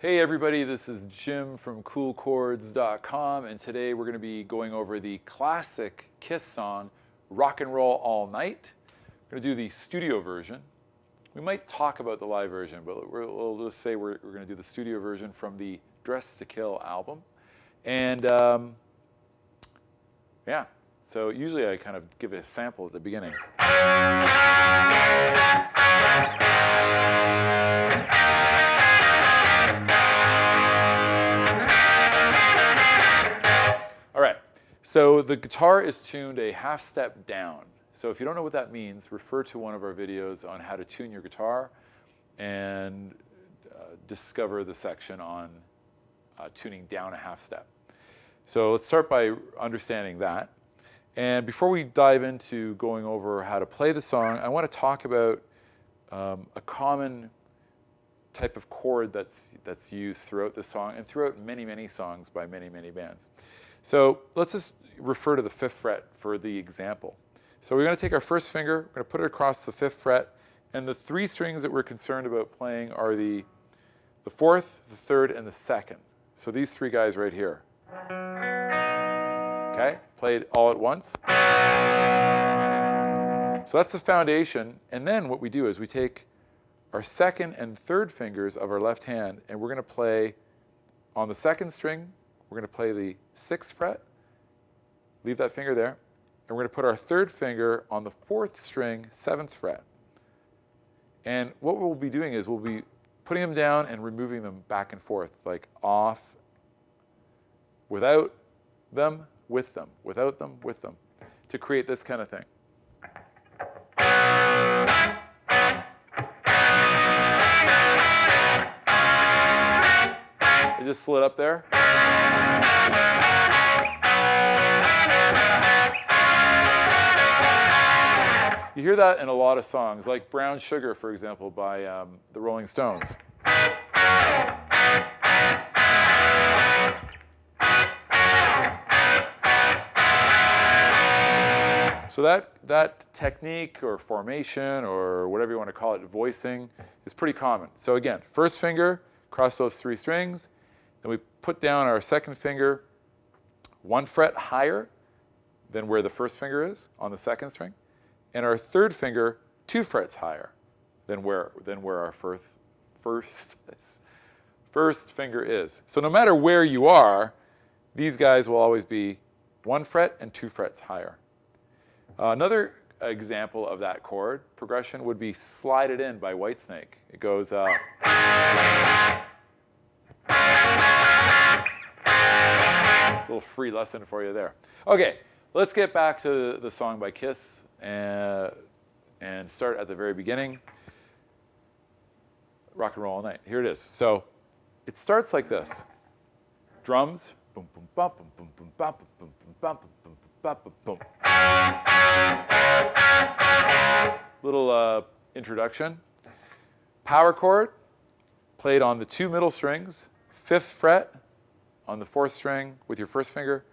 Hey everybody, this is Jim from Koolchords.com, and today we're going to be going over the classic Kiss song, Rock and Roll All Night. We're going to do the studio version. We might talk about the live version, but we'll just say we're going to do the studio version from the Dressed to Kill album. And yeah, so usually I kind of give a sample at the beginning. So the guitar is tuned a half step down. So if you don't know what that means, refer to one of our videos on how to tune your guitar and discover the section on tuning down a half step. So let's start by understanding that. And before we dive into going over how to play the song, I want to talk about a common type of chord that's used throughout the song and throughout many, many songs by many, many bands. So let's just refer to the 5th fret for the example. So we're going to take our first finger, we're going to put it across the 5th fret, and the 3 strings that we're concerned about playing are the 4th, the 3rd, and the 2nd. So these 3 guys right here. Okay, played all at once. So that's the foundation, and then what we do is we take our 2nd and 3rd fingers of our left hand, and we're going to play on the 2nd string. We're going to play the 6th fret, leave that finger there, and we're going to put our 3rd finger on the 4th string, 7th fret. And what we'll be doing is we'll be putting them down and removing them back and forth, like off, without them, with them, without them, with them, to create this kind of thing. It just slid up there. You hear that in a lot of songs, like Brown Sugar, for example, by the Rolling Stones. So that technique or formation or whatever you want to call it, voicing, is pretty common. So again, first finger, across those 3 strings, then we put down our 2nd finger 1 fret higher than where the 1st finger is on the 2nd string, and our 3rd finger 2 frets higher than where our first finger is. So no matter where you are, these guys will always be 1 fret and 2 frets higher. Another example of that chord progression would be Slide It In by Whitesnake. It goes little free lesson for you there. Okay, let's get back to the song by Kiss and start at the very beginning. Rock and Roll All Night. Here it is. So it starts like this. Drums. Boom, boom, bum, boom, boom, boom, bum, boom, boom, bum, boom, bum, boom, boom. Little introduction. Power chord played on the 2 middle strings, 5th fret on the 4th string with your 1st finger,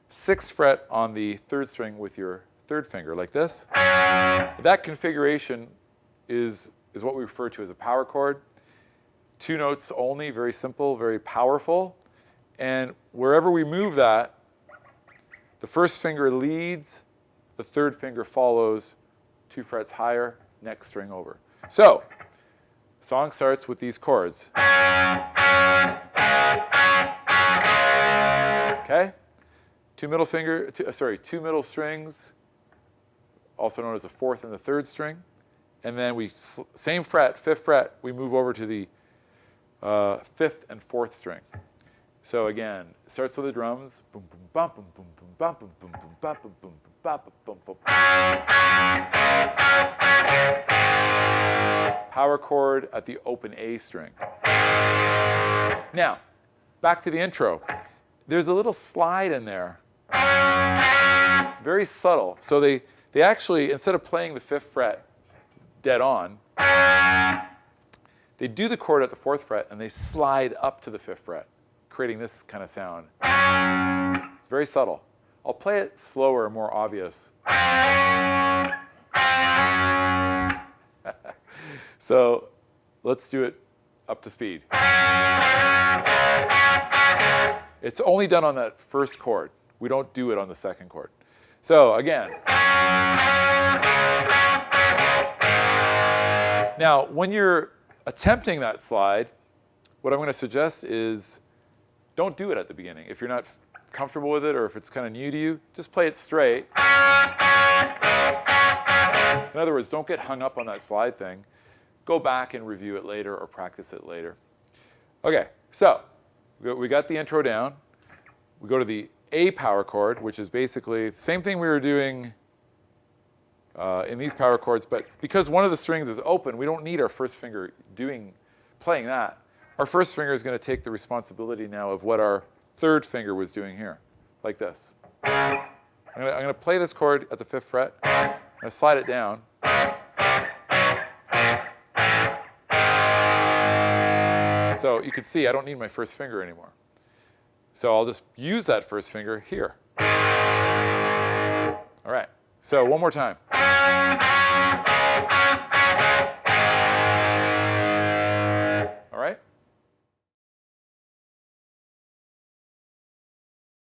6th fret on the 3rd string with your 3rd finger, like this. That configuration is what we refer to as a power chord. 2 notes only, very simple, very powerful. And wherever we move that, the 1st finger leads, the 3rd finger follows, 2 frets higher, next string over. So, the song starts with these chords. Okay? 2 middle strings, also known as the 4th and the 3rd string. And then same fret, 5th fret, we move over to the 5th and 4th string. So again, it starts with the drums. Boom, boom, bum, boom, boom, boom, bum, boom, boom, boom, bum, boom, boom, boom, bum, boom, boom. Power chord at the open A string. Now, back to the intro. There's a little slide in there. Very subtle. So they actually, instead of playing the 5th fret dead on, they do the chord at the 4th fret and they slide up to the 5th fret, creating this kind of sound. It's very subtle. I'll play it slower, more obvious. So let's do it up to speed. It's only done on that first chord. We don't do it on the second chord. So again. Now, when you're attempting that slide, what I'm going to suggest is don't do it at the beginning. If you're not comfortable with it or if it's kind of new to you, just play it straight. In other words, don't get hung up on that slide thing. Go back and review it later or practice it later. Okay, so we got the intro down. We go to the A power chord, which is basically the same thing we were doing in these power chords, but because one of the strings is open, we don't need our first finger playing that. Our first finger is going to take the responsibility now of what our third finger was doing here, like this. I'm going to play this chord at the 5th fret. I'm going to slide it down. So you can see I don't need my first finger anymore. So I'll just use that first finger here. All right, so one more time.